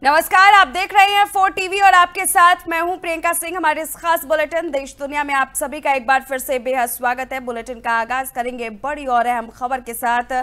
नमस्कार, आप देख रहे हैं 4 टीवी और आपके साथ मैं हूं प्रियंका सिंह। हमारे इस खास बुलेटिन देश दुनिया में आप सभी का एक बार फिर से बेहद स्वागत है। बुलेटिन का आगाज करेंगे बड़ी और अहम खबर के साथ।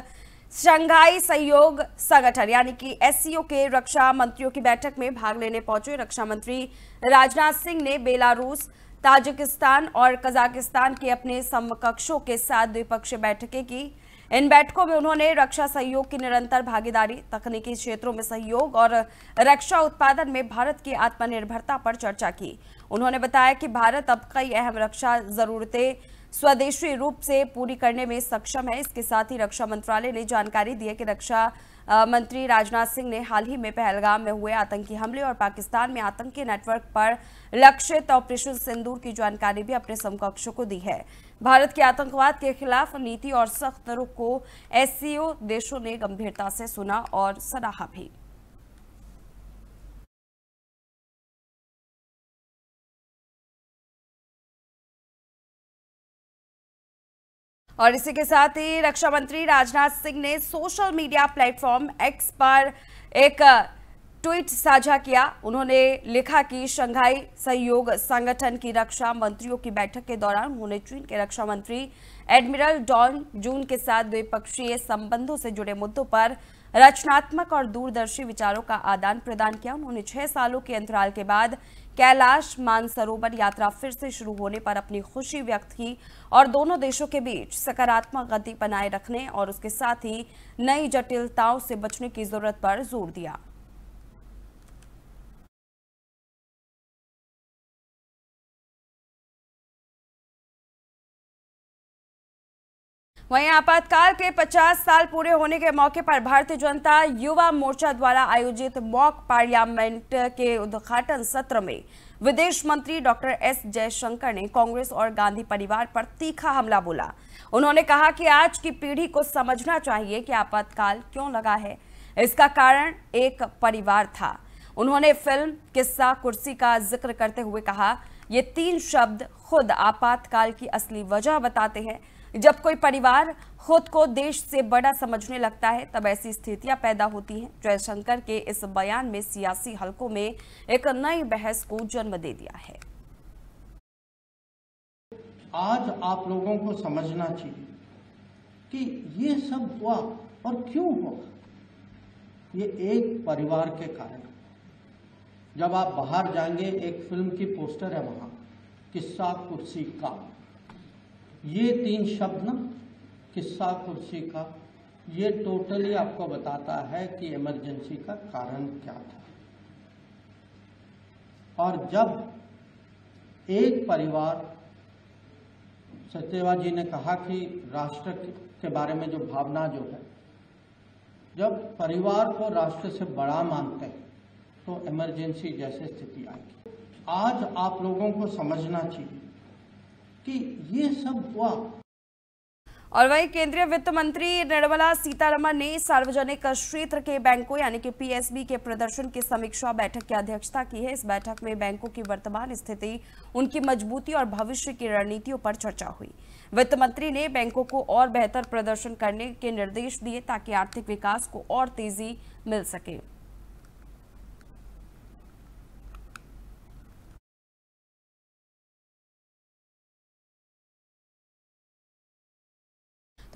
शंघाई सहयोग संगठन यानी कि एससीओ के रक्षा मंत्रियों की बैठक में भाग लेने पहुंचे रक्षा मंत्री राजनाथ सिंह ने बेलारूस, ताजिकिस्तान और कजाकिस्तान के अपने समकक्षों के साथ द्विपक्षीय बैठकें की। इन बैठकों में उन्होंने रक्षा सहयोग की निरंतर भागीदारी, तकनीकी क्षेत्रों में सहयोग और रक्षा उत्पादन में भारत की आत्मनिर्भरता पर चर्चा की। उन्होंने बताया कि भारत अब कई अहम रक्षा जरूरतें स्वदेशी रूप से पूरी करने में सक्षम है। इसके साथ ही रक्षा मंत्रालय ने जानकारी दी है कि रक्षा मंत्री राजनाथ सिंह ने हाल ही में पहलगाम में हुए आतंकी हमले और पाकिस्तान में आतंकी नेटवर्क पर लक्षित ऑपरेशन सिंदूर की जानकारी भी अपने समकक्षों को दी है। भारत के आतंकवाद के खिलाफ नीति और सख्त रुख को एससीओ देशों ने गंभीरता से सुना और सराहा भी। और इसी के साथ ही रक्षा मंत्री राजनाथ सिंह ने सोशल मीडिया प्लेटफॉर्म एक्स पर एक ट्वीट साझा किया। उन्होंने लिखा कि शंघाई सहयोग संगठन की रक्षा मंत्रियों की बैठक के दौरान उन्होंने चीन के रक्षा मंत्री एडमिरल डॉन जून के साथ द्विपक्षीय संबंधों से जुड़े मुद्दों पर रचनात्मक और दूरदर्शी विचारों का आदान प्रदान किया। उन्होंने 6 सालों के अंतराल के बाद कैलाश मानसरोवर यात्रा फिर से शुरू होने पर अपनी खुशी व्यक्त की और दोनों देशों के बीच सकारात्मक गति बनाए रखने और उसके साथ ही नई जटिलताओं से बचने की जरूरत पर जोर दिया। वहीं आपातकाल के 50 साल पूरे होने के मौके पर भारतीय जनता युवा मोर्चा द्वारा आयोजित मॉक पार्लियामेंट के उद्घाटन सत्र में विदेश मंत्री डॉक्टर एस जयशंकर ने कांग्रेस और गांधी परिवार पर तीखा हमला बोला। उन्होंने कहा कि आज की पीढ़ी को समझना चाहिए कि आपातकाल क्यों लगा है। इसका कारण एक परिवार था। उन्होंने फिल्म किस्सा कुर्सी का जिक्र करते हुए कहा, ये 3 शब्द खुद आपातकाल की असली वजह बताते हैं। जब कोई परिवार खुद को देश से बड़ा समझने लगता है तब ऐसी स्थितियां पैदा होती हैं। जयशंकर के इस बयान में सियासी हलकों में एक नई बहस को जन्म दे दिया है। आज आप लोगों को समझना चाहिए कि ये सब हुआ और क्यों हुआ। ये एक परिवार के कारण। जब आप बाहर जाएंगे, एक फिल्म की पोस्टर है वहां, किस्सा कुर्सी का। ये 3 शब्द ना, किस्सा कुर्सी का, ये टोटली आपको बताता है कि इमरजेंसी का कारण क्या था। और जब एक परिवार, सत्यवा जी ने कहा कि राष्ट्र के बारे में जो भावना जो है, जब परिवार को राष्ट्र से बड़ा मानते हैं तो इमरजेंसी जैसे स्थिति आएगी। आज आप लोगों को समझना चाहिए कि ये सब हुआ। और वहीं केंद्रीय वित्त मंत्री निर्मला सीतारमण ने सार्वजनिक क्षेत्र के बैंकों यानी कि पीएसबी के प्रदर्शन की समीक्षा बैठक की अध्यक्षता की है। इस बैठक में बैंकों की वर्तमान स्थिति, उनकी मजबूती और भविष्य की रणनीतियों पर चर्चा हुई। वित्त मंत्री ने बैंकों को और बेहतर प्रदर्शन करने के निर्देश दिए ताकि आर्थिक विकास को और तेजी मिल सके।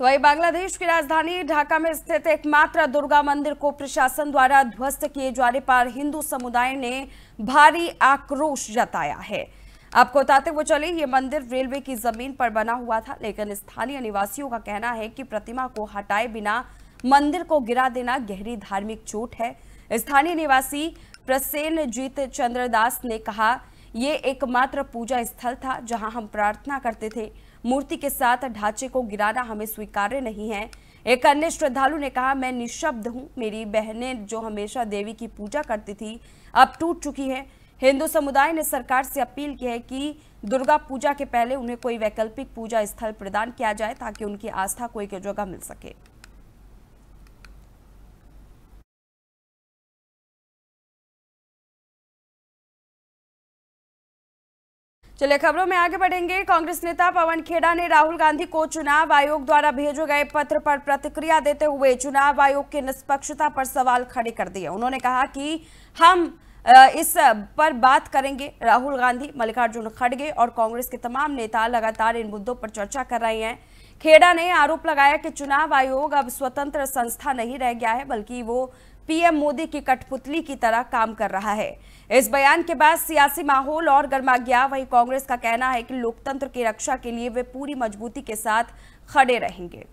तो वही बांग्लादेश की राजधानी ढाका में स्थित एकमात्र दुर्गा मंदिर को प्रशासन द्वारा ध्वस्त किए जाने पर हिंदू समुदाय ने भारी आक्रोश जताया है। आपको बताते हुए चले, ये मंदिर रेलवे की जमीन पर बना हुआ था, लेकिन स्थानीय निवासियों का कहना है कि प्रतिमा को हटाए बिना मंदिर को गिरा देना गहरी धार्मिक चोट है। स्थानीय निवासी प्रसेनजीत चंद्रदास ने कहा, ये एकमात्र पूजा स्थल था जहां हम प्रार्थना करते थे। मूर्ति के साथ ढांचे को गिराना हमें स्वीकार्य नहीं है। एक अन्य श्रद्धालु ने कहा, मैं निशब्द हूं। मेरी बहनें जो हमेशा देवी की पूजा करती थी अब टूट चुकी है। हिंदू समुदाय ने सरकार से अपील की है कि दुर्गा पूजा के पहले उन्हें कोई वैकल्पिक पूजा स्थल प्रदान किया जाए ताकि उनकी आस्था को एक जगह मिल सके। चलिए खबरों में आगे बढ़ेंगे। कांग्रेस नेता पवन खेड़ा ने राहुल गांधी को चुनाव आयोग द्वारा भेजे गए पत्र पर प्रतिक्रिया देते हुए चुनाव आयोग की निष्पक्षता पर सवाल खड़े कर दिए। उन्होंने कहा कि हम इस पर बात करेंगे। राहुल गांधी, मल्लिकार्जुन खड़गे और कांग्रेस के तमाम नेता लगातार इन मुद्दों पर चर्चा कर रहे हैं। खेड़ा ने आरोप लगाया कि चुनाव आयोग अब स्वतंत्र संस्था नहीं रह गया है, बल्कि वो पीएम मोदी की कठपुतली की तरह काम कर रहा है। इस बयान के बाद सियासी माहौल और गर्मा गया। वहीं कांग्रेस का कहना है कि लोकतंत्र की रक्षा के लिए वे पूरी मजबूती के साथ खड़े रहेंगे।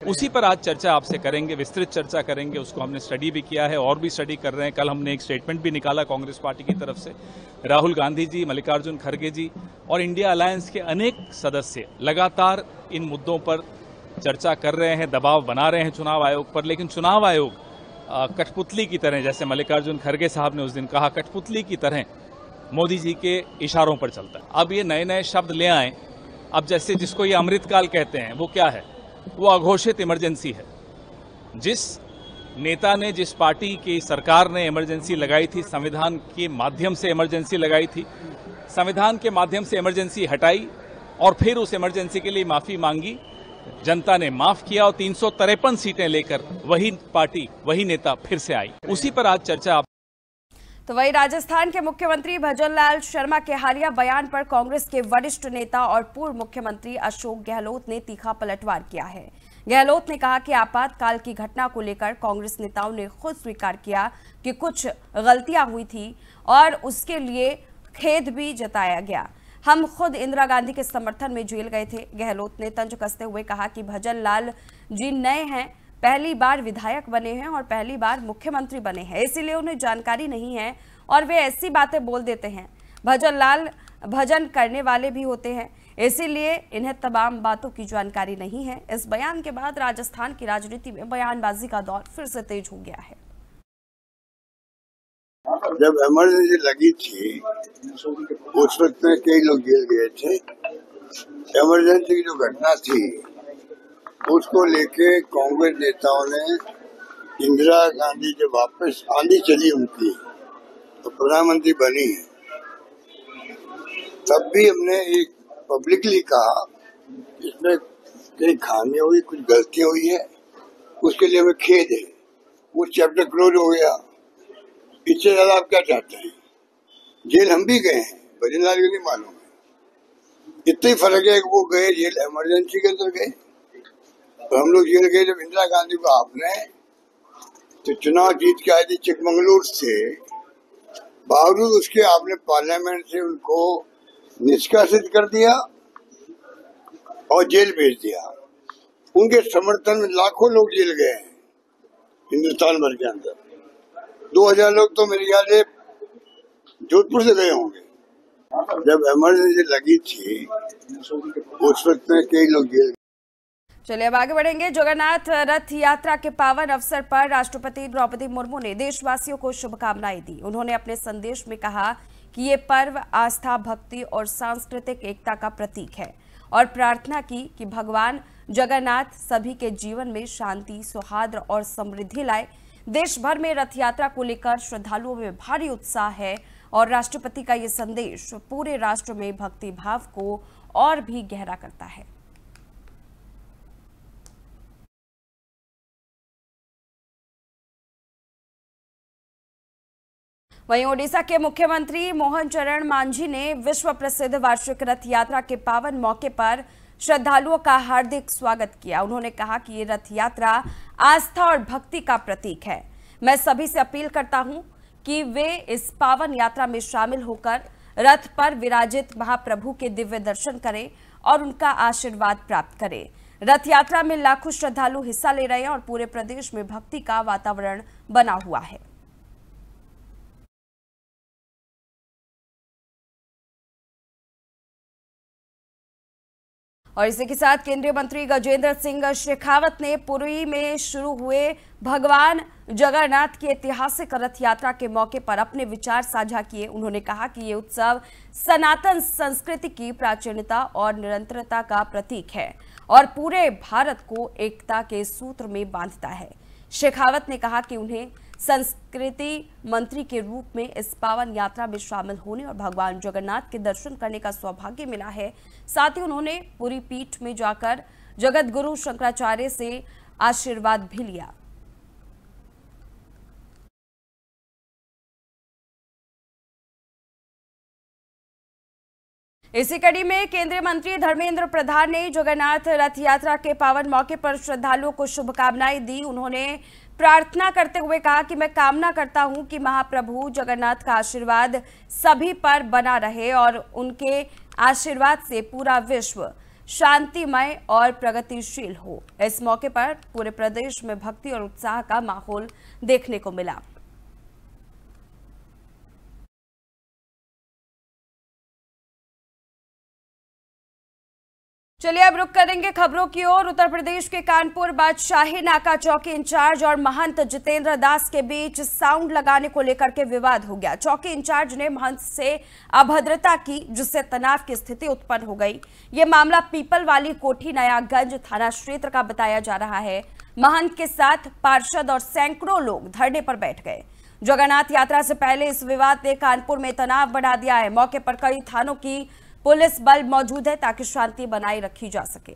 उसी पर आज चर्चा आपसे करेंगे, विस्तृत चर्चा करेंगे। उसको हमने स्टडी भी किया है और भी स्टडी कर रहे हैं। कल हमने एक स्टेटमेंट भी निकाला कांग्रेस पार्टी की तरफ से। राहुल गांधी जी, मल्लिकार्जुन खड़गे जी और इंडिया अलायंस के अनेक सदस्य लगातार इन मुद्दों पर चर्चा कर रहे हैं, दबाव बना रहे हैं चुनाव आयोग पर। लेकिन चुनाव आयोग कठपुतली की तरह, जैसे मल्लिकार्जुन खड़गे साहब ने उस दिन कहा, कठपुतली की तरह मोदी जी के इशारों पर चलता है। अब ये नए नए शब्द ले आए। अब जैसे जिसको ये अमृतकाल कहते हैं, वो क्या है? वो अघोषित इमरजेंसी है। जिस नेता ने, जिस पार्टी की सरकार ने इमरजेंसी लगाई थी, संविधान के माध्यम से इमरजेंसी लगाई थी, संविधान के माध्यम से इमरजेंसी हटाई और फिर उस इमरजेंसी के लिए माफी मांगी, जनता ने माफ किया और 353 सीटें लेकर वही पार्टी, वही नेता फिर से आई। उसी पर आज चर्चा। तो वही राजस्थान के मुख्यमंत्री भजनलाल शर्मा के हालिया बयान पर कांग्रेस के वरिष्ठ नेता और पूर्व मुख्यमंत्री अशोक गहलोत ने तीखा पलटवार किया है। गहलोत ने कहा कि आपातकाल की घटना को लेकर कांग्रेस नेताओं ने खुद स्वीकार किया कि कुछ गलतियां हुई थी और उसके लिए खेद भी जताया गया। हम खुद इंदिरा गांधी के समर्थन में जेल गए थे। गहलोत ने तंज कसते हुए कहा कि भजनलाल जी नए हैं, पहली बार विधायक बने हैं और पहली बार मुख्यमंत्री बने हैं, इसीलिए उन्हें जानकारी नहीं है और वे ऐसी बातें बोल देते हैं। भजनलाल भजन करने वाले भी होते हैं, इसीलिए इन्हें तमाम बातों की जानकारी नहीं है। इस बयान के बाद राजस्थान की राजनीति में बयानबाजी का दौर फिर से तेज हो गया है। जब इमरजेंसी लगी थी उस वक्त में कई लोग जेल गए थे। इमरजेंसी की जो घटना थी उसको लेके कांग्रेस नेताओं ने, इंदिरा गांधी जब वापस आंधी चली उनकी तो प्रधानमंत्री बनी, तब भी हमने एक पब्लिकली कहा इसमें कई खामियां हुई, कुछ गलतियां हुई है, उसके लिए हमें खेद है। वो चैप्टर क्लोज हो गया। इससे ज्यादा आप क्या चाहते हैं? जेल हम भी गए हैं, भजनलाल को नहीं मालूम है। इतना ही फर्क है कि वो गए जेल इमरजेंसी के अंदर गए और हम लोग जेल गए जब इंदिरा गांधी को आपने तो चुनाव जीत के आए थे चिकमंगलूर से, बावजूद उसके आपने पार्लियामेंट से उनको निष्कासित कर दिया और जेल भेज दिया। उनके समर्थन में लाखों लोग जेल गए हैं हिंदुस्तान भर के अंदर। 2000 लोग तो मेरे ख्याल से जोधपुर से गए होंगे। जब इमरजेंसी लगी थी उस वक्त में कई लोग जेल। चलिए अब आगे बढ़ेंगे। जगन्नाथ रथ यात्रा के पावन अवसर पर राष्ट्रपति द्रौपदी मुर्मू ने देशवासियों को शुभकामनाएं दी। उन्होंने अपने संदेश में कहा कि ये पर्व आस्था, भक्ति और सांस्कृतिक एकता का प्रतीक है और प्रार्थना की कि भगवान जगन्नाथ सभी के जीवन में शांति, सौहार्द और समृद्धि लाए। देश भर में रथ यात्रा को लेकर श्रद्धालुओं में भारी उत्साह है और राष्ट्रपति का ये संदेश पूरे राष्ट्र में भक्ति भाव को और भी गहरा करता है। वहीं ओडिशा के मुख्यमंत्री मोहन चरण मांझी ने विश्व प्रसिद्ध वार्षिक रथ यात्रा के पावन मौके पर श्रद्धालुओं का हार्दिक स्वागत किया। उन्होंने कहा कि ये रथ यात्रा आस्था और भक्ति का प्रतीक है। मैं सभी से अपील करता हूं कि वे इस पावन यात्रा में शामिल होकर रथ पर विराजित महाप्रभु के दिव्य दर्शन करें और उनका आशीर्वाद प्राप्त करें। रथ यात्रा में लाखों श्रद्धालु हिस्सा ले रहे हैं और पूरे प्रदेश में भक्ति का वातावरण बना हुआ है। और इसी के साथ केंद्रीय मंत्री गजेंद्र सिंह शेखावत ने पुरी में शुरू हुए भगवान जगन्नाथ की ऐतिहासिक रथ यात्रा के मौके पर अपने विचार साझा किए। उन्होंने कहा कि ये उत्सव सनातन संस्कृति की प्राचीनता और निरंतरता का प्रतीक है और पूरे भारत को एकता के सूत्र में बांधता है। शेखावत ने कहा कि उन्हें संस्कृति मंत्री के रूप में इस पावन यात्रा में शामिल होने और भगवान जगन्नाथ के दर्शन करने का सौभाग्य मिला है। साथ ही उन्होंने पूरी पीठ में जाकर जगत गुरु शंकराचार्य से आशीर्वाद भी लिया। इसी कड़ी में केंद्रीय मंत्री धर्मेंद्र प्रधान ने जगन्नाथ रथ यात्रा के पावन मौके पर श्रद्धालुओं को शुभकामनाएं दी। उन्होंने प्रार्थना करते हुए कहा कि मैं कामना करता हूं कि महाप्रभु जगन्नाथ का आशीर्वाद सभी पर बना रहे और उनके आशीर्वाद से पूरा विश्व शांतिमय और प्रगतिशील हो। इस मौके पर पूरे प्रदेश में भक्ति और उत्साह का माहौल देखने को मिला। चलिए अब रुक करेंगे खबरों की ओर। उत्तर प्रदेश के कानपुर बादशाही नाका चौकी इंचार्ज और महंत जितेंद्र दास के बीच साउंड लगाने को लेकर के विवाद हो गया। चौकी इंचार्ज ने महंत से अभद्रता की, जिससे तनाव की स्थिति उत्पन्न हो गई। ये मामला पीपल वाली कोठी नयागंज थाना क्षेत्र का बताया जा रहा है। महंत के साथ पार्षद और सैकड़ों लोग धरने पर बैठ गए। जगन्नाथ यात्रा से पहले इस विवाद ने कानपुर में तनाव बढ़ा दिया है। मौके पर कई थानों की पुलिस बल मौजूद है ताकि शांति बनाए रखी जा सके।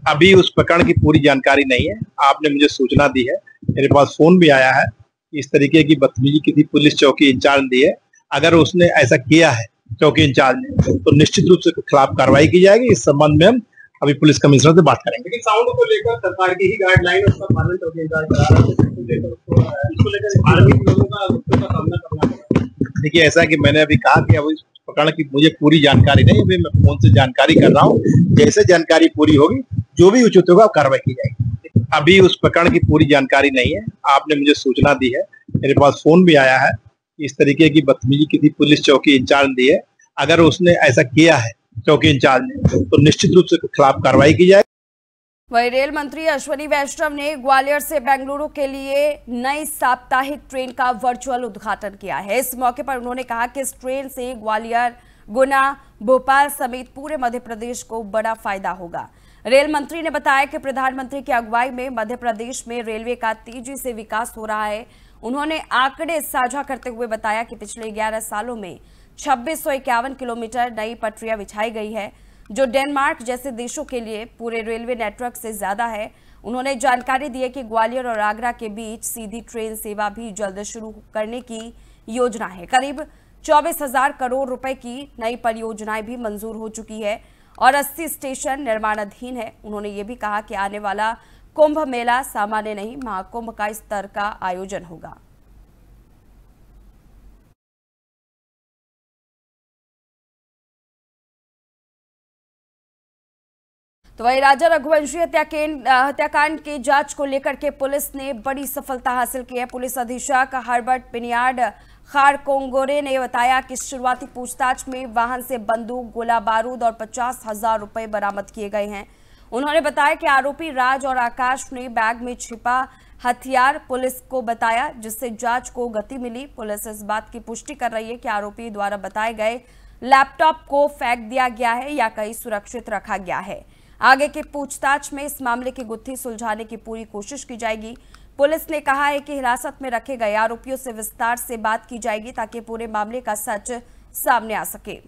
अभी उस प्रकरण की पूरी जानकारी नहीं है। आपने मुझे सूचना दी है, मेरे पास फोन भी आया है। इस तरीके की बदतमीजी किसी पुलिस चौकी इंचार्ज दी है। अगर उसने ऐसा किया है चौकी इंचार्ज ने, तो निश्चित रूप से खिलाफ कार्रवाई की जाएगी। इस संबंध में हम अभी पुलिस कमिश्नर से बात करेंगे। लेकिन साउंड को लेकर सरकार की ही गाइडलाइन, उसका पालन चौकी इंचार्ज करा रहा है, इसको लेकर धार्मिक लोगों का सामना करना पड़ा। देखिए, ऐसा कि मैंने अभी कहा कि अब इस प्रकरण की मुझे पूरी जानकारी नहीं, अभी मैं फोन से जानकारी कर रहा हूँ। जैसे जानकारी पूरी होगी, जो भी उचित होगा कार्रवाई की जाएगी। अभी उस प्रकरण की पूरी जानकारी नहीं है। आपने मुझे सूचना दी है, मेरे पास फोन भी आया है। इस तरीके की बदतमीजी किसी पुलिस चौकी इंचार्ज दी है। अगर उसने ऐसा किया है चौकी इंचार्ज ने, तो निश्चित रूप से खिलाफ कार्रवाई की जाएगी। वहीं रेल मंत्री अश्विनी वैष्णव ने ग्वालियर से बेंगलुरु के लिए नई साप्ताहिक ट्रेन का वर्चुअल उद्घाटन किया है। इस मौके पर उन्होंने कहा कि इस ट्रेन से ग्वालियर, गुना, भोपाल समेत पूरे मध्य प्रदेश को बड़ा फायदा होगा। रेल मंत्री ने बताया कि प्रधानमंत्री की अगुवाई में मध्य प्रदेश में रेलवे का तेजी से विकास हो रहा है। उन्होंने आंकड़े साझा करते हुए बताया कि पिछले 11 सालों में 2651 किलोमीटर नई पटरियां बिछाई गई है, जो डेनमार्क जैसे देशों के लिए पूरे रेलवे नेटवर्क से ज्यादा है। उन्होंने जानकारी दी है कि ग्वालियर और आगरा के बीच सीधी ट्रेन सेवा भी जल्द शुरू करने की योजना है। करीब 24,000 करोड़ रुपए की नई परियोजनाएं भी मंजूर हो चुकी है और 80 स्टेशन निर्माणाधीन है। उन्होंने ये भी कहा कि आने वाला कुंभ मेला सामान्य नहीं, महाकुंभ का स्तर का आयोजन होगा। तो वही राजा रघुवंशी हत्याकांड की जांच को लेकर के पुलिस ने बड़ी सफलता हासिल की है। पुलिस अधीक्षक हर्बर्ट पिनियाड खारकोंगोरे ने बताया कि शुरुआती पूछताछ में वाहन से बंदूक, गोला बारूद और 50,000 रुपए बरामद किए गए हैं। उन्होंने बताया कि आरोपी राज और आकाश ने बैग में छिपा हथियार पुलिस को बताया, जिससे जांच को गति मिली। पुलिस इस बात की पुष्टि कर रही है कि आरोपी द्वारा बताए गए लैपटॉप को फेंक दिया गया है या कहीं सुरक्षित रखा गया है। आगे की पूछताछ में इस मामले की गुत्थी सुलझाने की पूरी कोशिश की जाएगी। पुलिस ने कहा है कि हिरासत में रखे गए आरोपियों से विस्तार से बात की जाएगी ताकि पूरे मामले का सच सामने आ सके।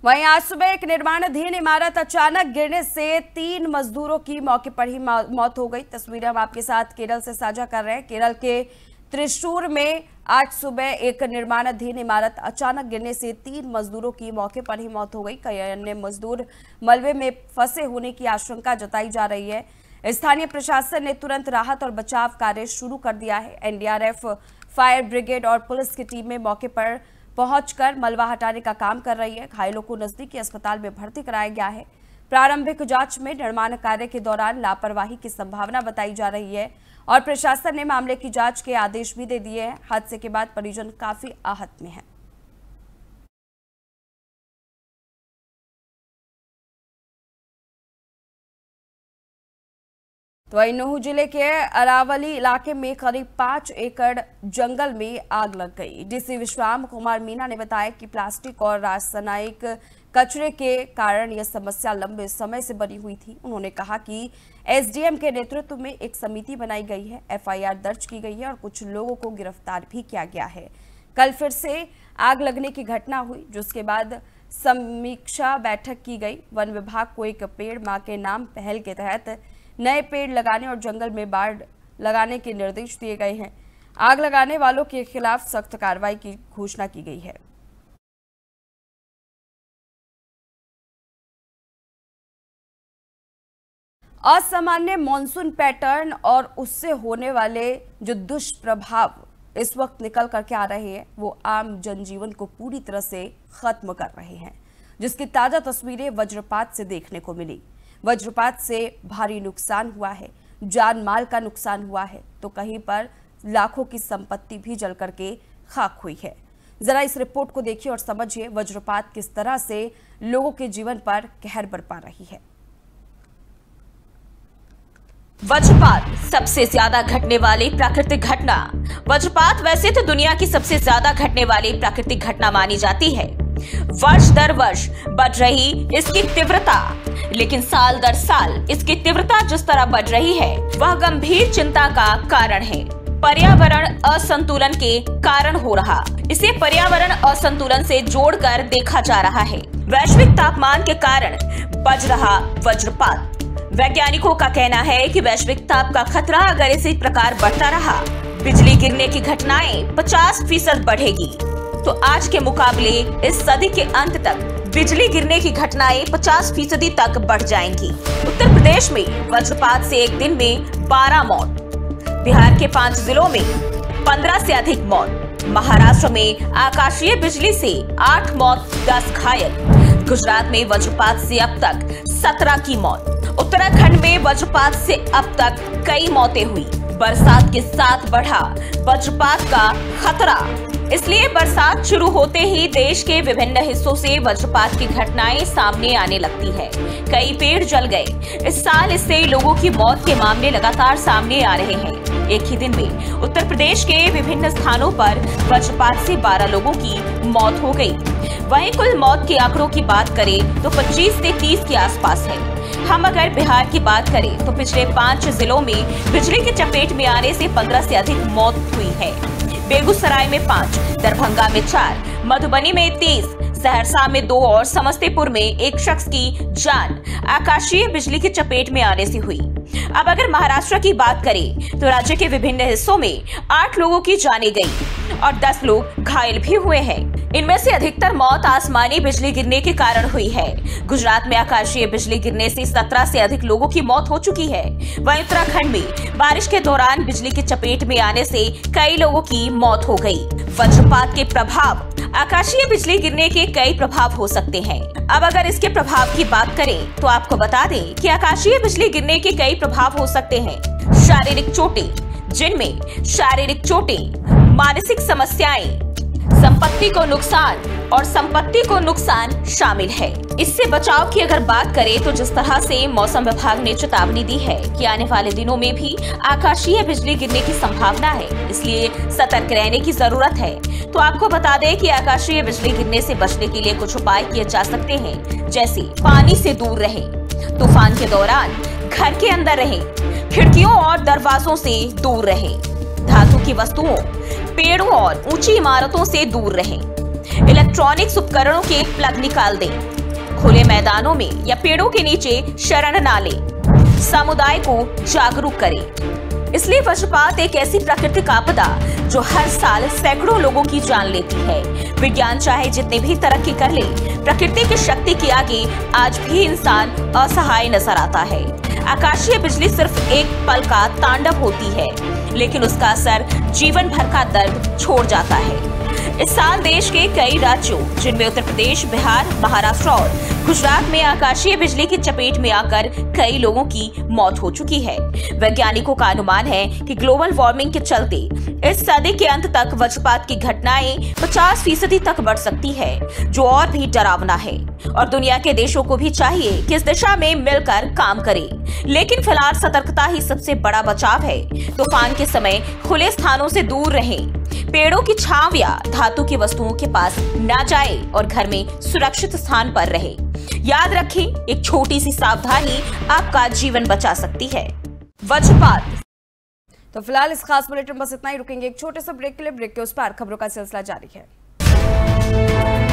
वहीं आज सुबह एक निर्माणाधीन इमारत अचानक गिरने से 3 मजदूरों की मौके पर ही मौत हो गई। तस्वीरें हम आपके साथ केरल से साझा कर रहे हैं। केरल के त्रिशूर में आज सुबह एक निर्माणाधीन इमारत अचानक गिरने से 3 मजदूरों की मौके पर ही मौत हो गई। कई अन्य मजदूर मलबे में फंसे होने की आशंका जताई जा रही है। स्थानीय प्रशासन ने तुरंत राहत और बचाव कार्य शुरू कर दिया है। एनडीआरएफ, फायर ब्रिगेड और पुलिस की टीमें मौके पर पहुंचकर मलबा हटाने का काम कर रही है। घायलों को नजदीकी अस्पताल में भर्ती कराया गया है। प्रारंभिक जांच में निर्माण कार्य के दौरान लापरवाही की संभावना बताई जा रही है और प्रशासन ने मामले की जांच के आदेश भी दे दिए हैं। हादसे के बाद परिजन काफी आहत में हैं। तो तो वहीं नूह जिले के अरावली इलाके में करीब 5 एकड़ जंगल में आग लग गई। डीसी विश्राम कुमार मीना ने बताया कि प्लास्टिक और रासायनिक कचरे के कारण यह समस्या लंबे समय से बनी हुई थी। उन्होंने कहा कि एसडीएम के नेतृत्व में एक समिति बनाई गई है, एफआईआर दर्ज की गई है और कुछ लोगों को गिरफ्तार भी किया गया है। कल फिर से आग लगने की घटना हुई, जिसके बाद समीक्षा बैठक की गई। वन विभाग को एक पेड़ मां के नाम पहल के तहत नए पेड़ लगाने और जंगल में बाड़ लगाने के निर्देश दिए गए हैं। आग लगाने वालों के खिलाफ सख्त कार्रवाई की घोषणा की गई है। असामान्य मॉनसून पैटर्न और उससे होने वाले जो दुष्प्रभाव इस वक्त निकल करके आ रहे हैं, वो आम जनजीवन को पूरी तरह से खत्म कर रहे हैं, जिसकी ताजा तस्वीरें वज्रपात से देखने को मिली। वज्रपात से भारी नुकसान हुआ है, जान माल का नुकसान हुआ है, तो कहीं पर लाखों की संपत्ति भी जल करके खाक हुई है। जरा इस रिपोर्ट को देखिए और समझिए वज्रपात किस तरह से लोगों के जीवन पर कहर बरपा रही है। वज्रपात सबसे ज्यादा घटने वाली प्राकृतिक घटना। वज्रपात वैसे तो दुनिया की सबसे ज्यादा घटने वाली प्राकृतिक घटना मानी जाती है। वर्ष दर वर्ष बढ़ रही इसकी तीव्रता, लेकिन साल दर साल इसकी तीव्रता जिस तरह बढ़ रही है वह गंभीर चिंता का कारण है। पर्यावरण असंतुलन के कारण हो रहा, इसे पर्यावरण असंतुलन से जोड़कर देखा जा रहा है। वैश्विक तापमान के कारण बढ़ रहा वज्रपात। वैज्ञानिकों का कहना है कि वैश्विक ताप का खतरा अगर इसी प्रकार बढ़ता रहा, बिजली गिरने की घटनाएं 50% बढ़ेगी। तो आज के मुकाबले इस सदी के अंत तक बिजली गिरने की घटनाएं 50% तक बढ़ जाएंगी। उत्तर प्रदेश में वज्रपात से एक दिन में 12 मौत, बिहार के 5 जिलों में 15 से अधिक मौत, महाराष्ट्र में आकाशीय बिजली से 8 मौत, 10 घायल, गुजरात में वज्रपात से अब तक 17 की मौत, उत्तराखंड में वज्रपात से अब तक कई मौतें हुई। बरसात के साथ बढ़ा वज्रपात का खतरा, इसलिए बरसात शुरू होते ही देश के विभिन्न हिस्सों से वज्रपात की घटनाएं सामने आने लगती है। कई पेड़ जल गए। इस साल इससे लोगों की मौत के मामले लगातार सामने आ रहे हैं। एक ही दिन में उत्तर प्रदेश के विभिन्न स्थानों पर वज्रपात से 12 लोगों की मौत हो गई। वहीं कुल मौत के आंकड़ों की बात करें तो 25 से 30 के आसपास है। हम अगर बिहार की बात करें तो पिछले 5 जिलों में बिजली की चपेट में आने से 15 से अधिक मौत हुई है। बेगूसराय में 5, दरभंगा में 4, मधुबनी में 30, सहरसा में 2 और समस्तीपुर में 1 शख्स की जान आकाशीय बिजली की चपेट में आने से हुई। अब अगर महाराष्ट्र की बात करें तो राज्य के विभिन्न हिस्सों में 8 लोगों की जानें गई और 10 लोग घायल भी हुए हैं। इनमें से अधिकतर मौत आसमानी बिजली गिरने के कारण हुई है। गुजरात में आकाशीय बिजली गिरने से 17 से अधिक लोगों की मौत हो चुकी है। वहीं उत्तराखंड में बारिश के दौरान बिजली की चपेट में आने से कई लोगों की मौत हो गई। वज्रपात के प्रभाव, आकाशीय बिजली गिरने के कई प्रभाव हो सकते हैं। अब अगर इसके प्रभाव की बात करें तो आपको बता दें कि आकाशीय बिजली गिरने के कई प्रभाव हो सकते हैं। शारीरिक चोटें, जिनमें शारीरिक चोटें, मानसिक समस्याएं, संपत्ति को नुकसान और संपत्ति को नुकसान शामिल है। इससे बचाव की अगर बात करें तो जिस तरह से मौसम विभाग ने चेतावनी दी है कि आने वाले दिनों में भी आकाशीय बिजली गिरने की संभावना है, इसलिए सतर्क रहने की जरूरत है। तो आपको बता दें कि आकाशीय बिजली गिरने से बचने के लिए कुछ उपाय किए जा सकते हैं, जैसे पानी से दूर रहें, तूफान के दौरान घर के अंदर रहें, खिड़कियों और दरवाजों से दूर रहें, धातु की वस्तुओं, पेड़ों और ऊंची इमारतों से दूर रहें, इलेक्ट्रॉनिक्स उपकरणों के प्लग निकाल दें, खुले मैदानों में या पेड़ों के नीचे शरण न लें, समुदाय को जागरूक करें। इसलिए वज्रपात एक ऐसी प्राकृतिक आपदा जो हर साल सैकड़ों लोगों की जान लेती है। विज्ञान चाहे जितने भी तरक्की कर ले, प्रकृति की शक्ति के आगे आज भी इंसान असहाय नजर आता है। आकाशीय बिजली सिर्फ एक पल का तांडव होती है, लेकिन उसका असर जीवन भर का दर्द छोड़ जाता है। इस साल देश के कई राज्यों जिनमें उत्तर प्रदेश, बिहार, महाराष्ट्र और गुजरात में आकाशीय बिजली की चपेट में आकर कई लोगों की मौत हो चुकी है। वैज्ञानिकों का अनुमान है कि ग्लोबल वार्मिंग के चलते इस सदी के अंत तक वज्रपात की घटनाएं 50% तक बढ़ सकती है, जो और भी डरावना है और दुनिया के देशों को भी चाहिए कि इस दिशा में मिलकर काम करें। लेकिन फिलहाल सतर्कता ही सबसे बड़ा बचाव है। तूफान के समय खुले स्थानों से दूर रहें, पेड़ों की छांव या धातु की वस्तुओं के पास न जाए और घर में सुरक्षित स्थान पर रहे। याद रखें, एक छोटी सी सावधानी आपका जीवन बचा सकती है। वज्रपात। तो फिलहाल इस खास बुलेटिन बस इतना ही। रुकेंगे एक छोटे से ब्रेक के लिए। ब्रेक के उस पार खबरों का सिलसिला जारी है।